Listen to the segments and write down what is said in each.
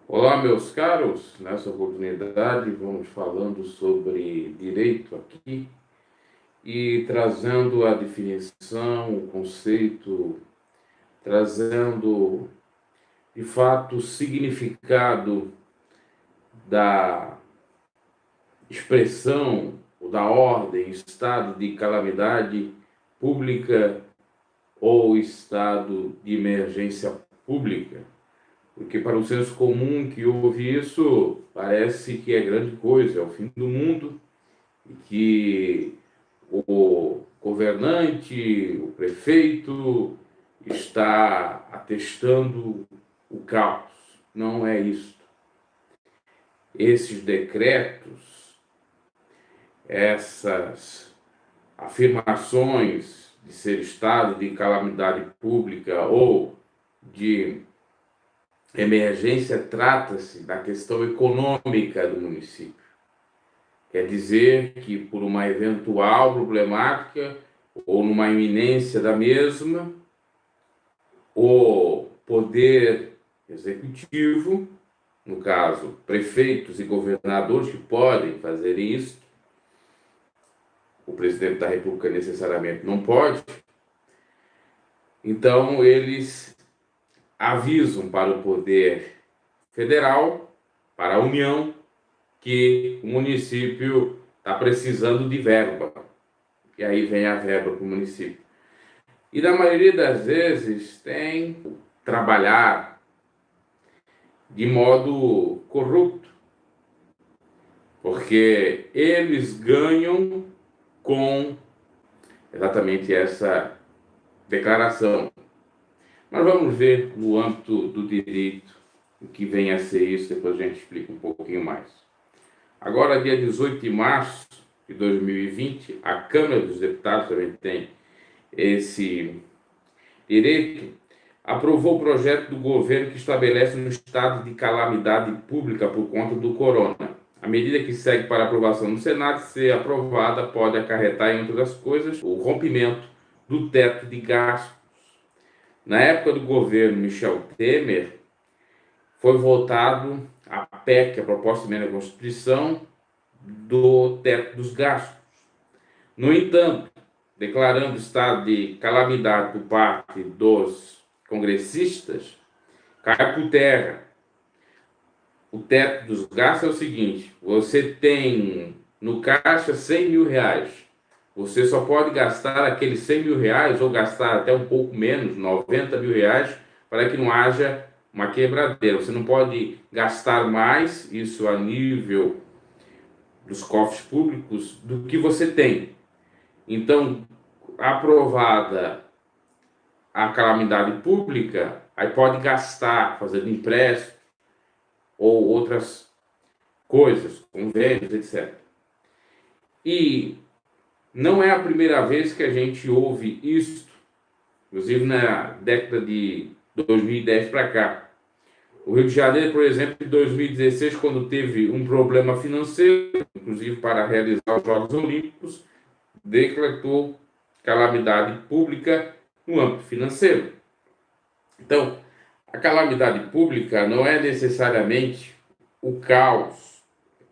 Olá, meus caros. Nessa oportunidade, vamos falando sobre direito aqui e trazendo a definição, o conceito, trazendo de fato o significado da expressão ou da ordem, estado de calamidade pública ou estado de emergência pública. Porque para o senso comum que ouve isso, parece que é grande coisa, é o fim do mundo, e que o governante, o prefeito, está atestando o caos. Não é isso. Esses decretos, essas afirmações de ser estado de calamidade pública ou de emergência, trata-se da questão econômica do município. Quer dizer que, por uma eventual problemática ou numa iminência da mesma, o poder executivo, no caso, prefeitos e governadores que podem fazer isso, o presidente da República necessariamente não pode, então eles avisam para o poder federal, para a União, que o município está precisando de verba. E aí vem a verba para o município. E na maioria das vezes tem trabalhar de modo corrupto, porque eles ganham com exatamente essa declaração. Mas vamos ver no âmbito do direito o que vem a ser isso, depois a gente explica um pouquinho mais. Agora, dia 18 de março de 2020, a Câmara dos Deputados também tem esse direito, aprovou o projeto do governo que estabelece um estado de calamidade pública por conta do corona. A medida que segue para aprovação no Senado, se aprovada, pode acarretar, entre outras coisas, o rompimento do teto de gastos. Na época do governo Michel Temer, foi votado a PEC, a Proposta de Emenda à Constituição, do teto dos gastos. No entanto, declarando estado de calamidade por parte dos congressistas, cai por terra. O teto dos gastos é o seguinte: você tem no caixa 100 mil reais, você só pode gastar aqueles 100 mil reais ou gastar até um pouco menos, 90 mil reais, para que não haja uma quebradeira. Você não pode gastar mais, isso a nível dos cofres públicos, do que você tem. Então, aprovada a calamidade pública, aí pode gastar fazendo empréstimo ou outras coisas, convênios, etc. E não é a primeira vez que a gente ouve isso, inclusive na década de 2010 para cá. O Rio de Janeiro, por exemplo, em 2016, quando teve um problema financeiro, inclusive para realizar os Jogos Olímpicos, decretou calamidade pública no âmbito financeiro. Então, a calamidade pública não é necessariamente o caos.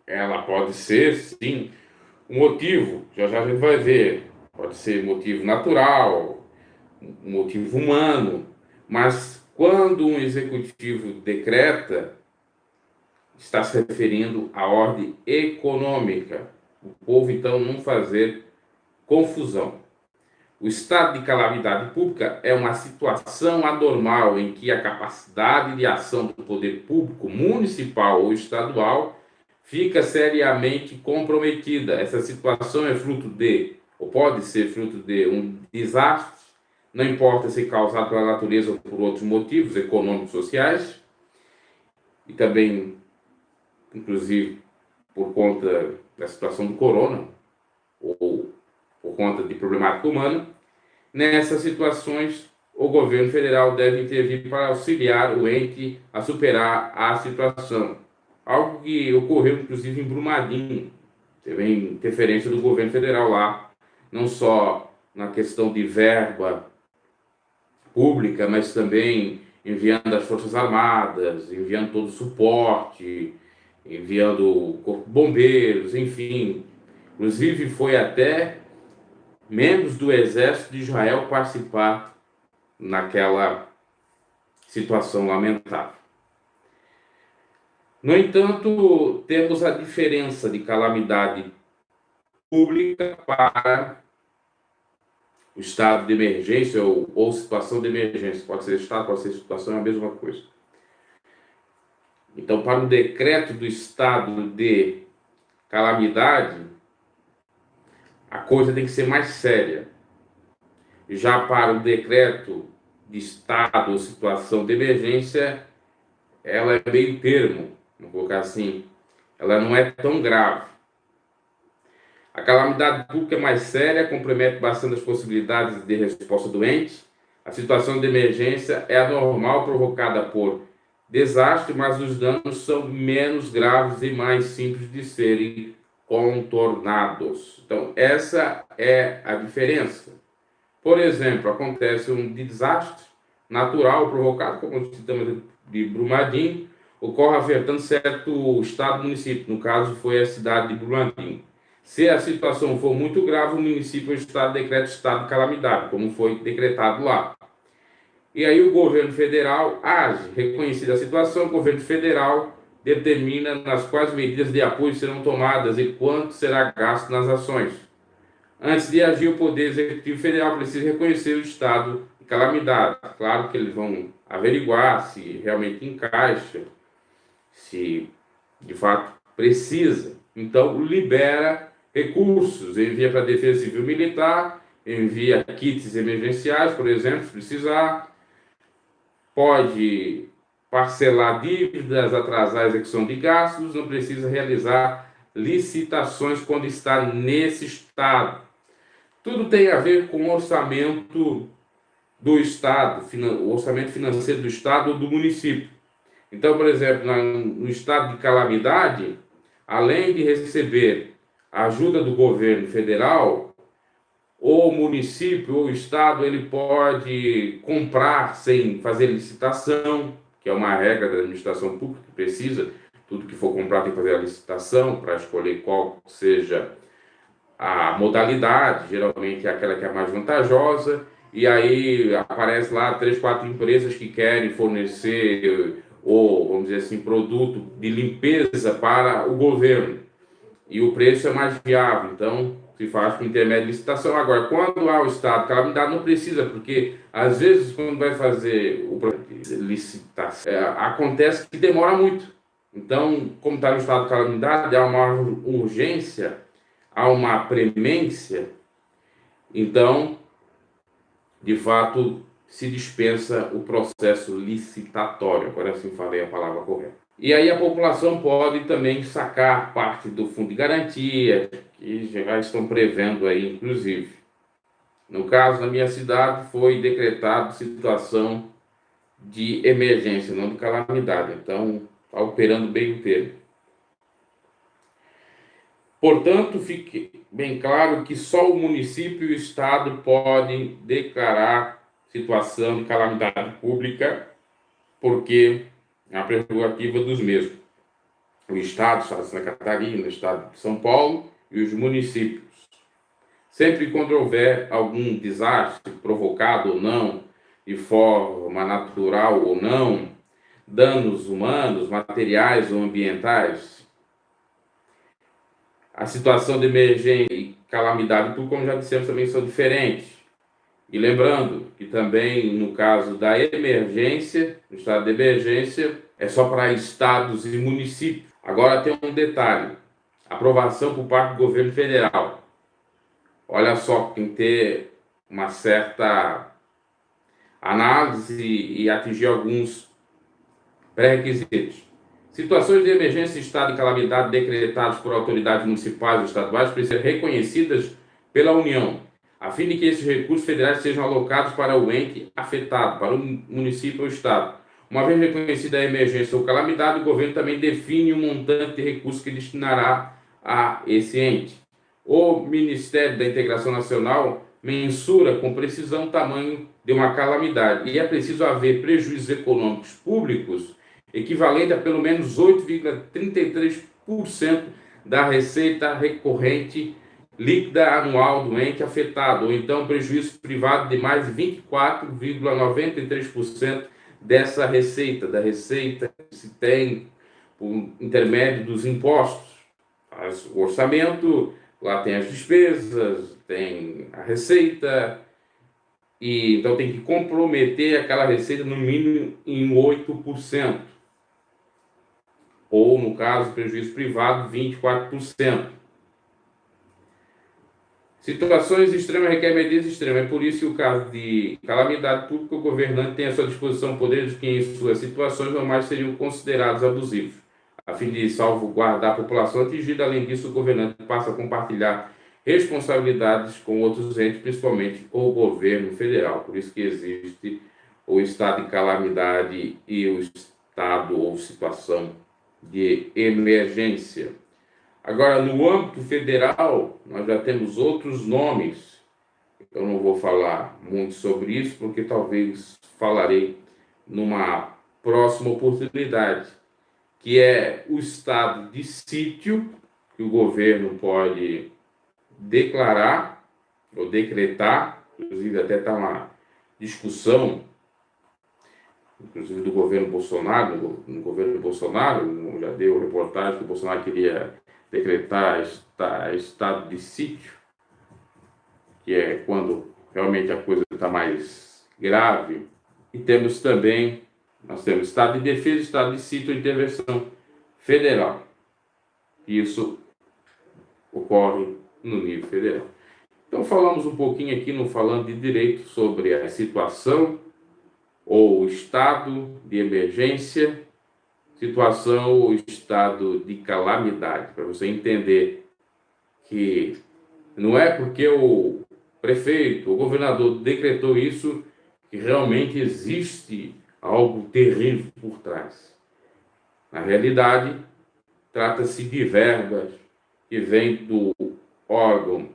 Ela pode ser, sim, um motivo, já já a gente vai ver, pode ser motivo natural, um motivo humano, mas quando um executivo decreta, está se referindo à ordem econômica. O povo, então, não fazer confusão. O estado de calamidade pública é uma situação anormal em que a capacidade de ação do poder público municipal ou estadual fica seriamente comprometida. Essa situação é fruto de, ou pode ser fruto de, um desastre, não importa se causado pela natureza ou por outros motivos econômicos, sociais, e também, inclusive, por conta da situação do corona, ou por conta de problemática humana. Nessas situações, o governo federal deve intervir para auxiliar o ente a superar a situação. Algo que ocorreu, inclusive, em Brumadinho. Teve interferência do governo federal lá, não só na questão de verba pública, mas também enviando as Forças Armadas, enviando todo o suporte, enviando o Corpo de Bombeiros, enfim. Inclusive foi até membros do Exército de Israel participar naquela situação lamentável. No entanto, temos a diferença de calamidade pública para o estado de emergência ou situação de emergência. Pode ser estado, pode ser situação, é a mesma coisa. Então, para o decreto do estado de calamidade, a coisa tem que ser mais séria. Já para o decreto de estado ou situação de emergência, ela é meio termo, vamos colocar assim, ela não é tão grave. A calamidade pública é mais séria, compromete bastante as possibilidades de resposta doente. A situação de emergência é anormal, provocada por desastre, mas os danos são menos graves e mais simples de serem contornados. Então, essa é a diferença. Por exemplo, acontece um desastre natural provocado, como o sistema de Brumadinho, ocorre afetando certo estado, município. No caso, foi a cidade de Brumadinho. Se a situação for muito grave, o município ou o estado decreta estado de calamidade, como foi decretado lá. E aí o governo federal age. Reconhecida a situação, o governo federal determina nas quais medidas de apoio serão tomadas e quanto será gasto nas ações. Antes de agir, o Poder Executivo Federal precisa reconhecer o estado de calamidade. Claro que eles vão averiguar se realmente encaixa, se de fato precisa. Então, libera recursos, envia para a Defesa Civil Militar, envia kits emergenciais, por exemplo, se precisar, pode parcelar dívidas, atrasar a execução de gastos, não precisa realizar licitações quando está nesse estado. Tudo tem a ver com o orçamento do Estado, o orçamento financeiro do Estado ou do município. Então, por exemplo, no estado de calamidade, além de receber a ajuda do governo federal, ou o município ou o estado, ele pode comprar sem fazer licitação, que é uma regra da administração pública que precisa, tudo que for comprar tem que fazer a licitação para escolher qual seja a modalidade, geralmente é aquela que é mais vantajosa, e aí aparece lá 3, 4 empresas que querem fornecer ou, vamos dizer assim, produto de limpeza para o governo. E o preço é mais viável, então se faz por intermédio de licitação. Agora, quando há o estado de calamidade, não precisa, porque às vezes quando vai fazer o licitação, acontece que demora muito. Então, como está no estado de calamidade, há uma urgência, há uma premência, então, de fato, se dispensa o processo licitatório. Agora sim falei a palavra correta. E aí a população pode também sacar parte do fundo de garantia, que já estão prevendo aí, inclusive. No caso, na minha cidade, foi decretado situação de emergência, não de calamidade. Então, está operando bem o termo. Portanto, fique bem claro que só o município e o estado podem declarar situação de calamidade pública, porque é a prerrogativa dos mesmos. O estado de Santa Catarina, o estado de São Paulo e os municípios. Sempre quando houver algum desastre provocado ou não, de forma natural ou não, danos humanos, materiais ou ambientais, a situação de emergência e calamidade, como já dissemos, também são diferentes. E lembrando que também, no caso da emergência, no estado de emergência, é só para estados e municípios. Agora tem um detalhe, aprovação por parte do governo federal. Olha só, tem que ter uma certa análise e atingir alguns pré-requisitos. Situações de emergência e estado de calamidade decretados por autoridades municipais ou estaduais precisam ser reconhecidas pela União, a fim de que esses recursos federais sejam alocados para o ente afetado, para o município ou estado. Uma vez reconhecida a emergência ou calamidade, o governo também define um montante de recursos que destinará a esse ente. O Ministério da Integração Nacional mensura com precisão o tamanho de uma calamidade. E é preciso haver prejuízos econômicos públicos equivalente a pelo menos 8,33% da receita recorrente líquida anual do ente afetado, ou então prejuízo privado de mais de 24,93% dessa receita, da receita que se tem por intermédio dos impostos. O orçamento, lá tem as despesas, tem a receita, e então tem que comprometer aquela receita no mínimo em 8%, ou no caso, prejuízo privado, 24%. Situações extremas requerem medidas extremas. É por isso que o caso de calamidade pública, o governante tem à sua disposição poderes que em suas situações normais seriam considerados abusivos. A fim de salvaguardar a população atingida, além disso, o governante passa a compartilhar responsabilidades com outros entes, principalmente com o governo federal. Por isso que existe o estado de calamidade e o estado ou situação de emergência. Agora, no âmbito federal, nós já temos outros nomes. Eu não vou falar muito sobre isso, porque talvez falarei numa próxima oportunidade, que é o estado de sítio, que o governo pode declarar ou decretar, inclusive até está uma discussão, inclusive do governo Bolsonaro, no governo Bolsonaro, já deu reportagem que o Bolsonaro queria decretar estado de sítio, que é quando realmente a coisa está mais grave. E temos também, nós temos estado de defesa, estado de sítio e intervenção federal. Isso ocorre no nível federal. Então falamos um pouquinho aqui, no Falando de Direito, sobre a situação ou estado de emergência, situação ou estado de calamidade, para você entender que não é porque o prefeito, o governador decretou isso que realmente existe algo terrível por trás. Na realidade, trata-se de verbas que vêm do órgão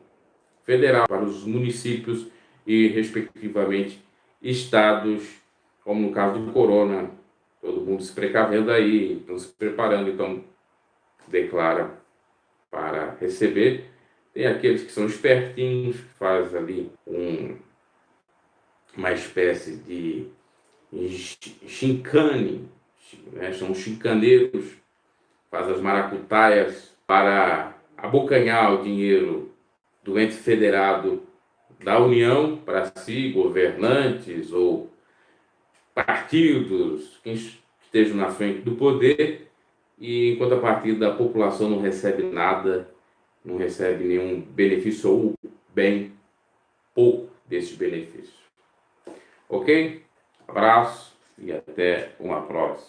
federal para os municípios e, respectivamente, estados, como no caso do corona, todo mundo se precavendo aí, estão se preparando, então declara para receber. Tem aqueles que são espertinhos, que fazem ali uma espécie de chincane, né? São chicaneiros, fazem as maracutaias para abocanhar o dinheiro do ente federado da União para si, governantes ou partidos, quem estejam na frente do poder, e enquanto a partir da população não recebe nada, não recebe nenhum benefício ou bem pouco desses benefícios. Ok? Abraço e até uma próxima.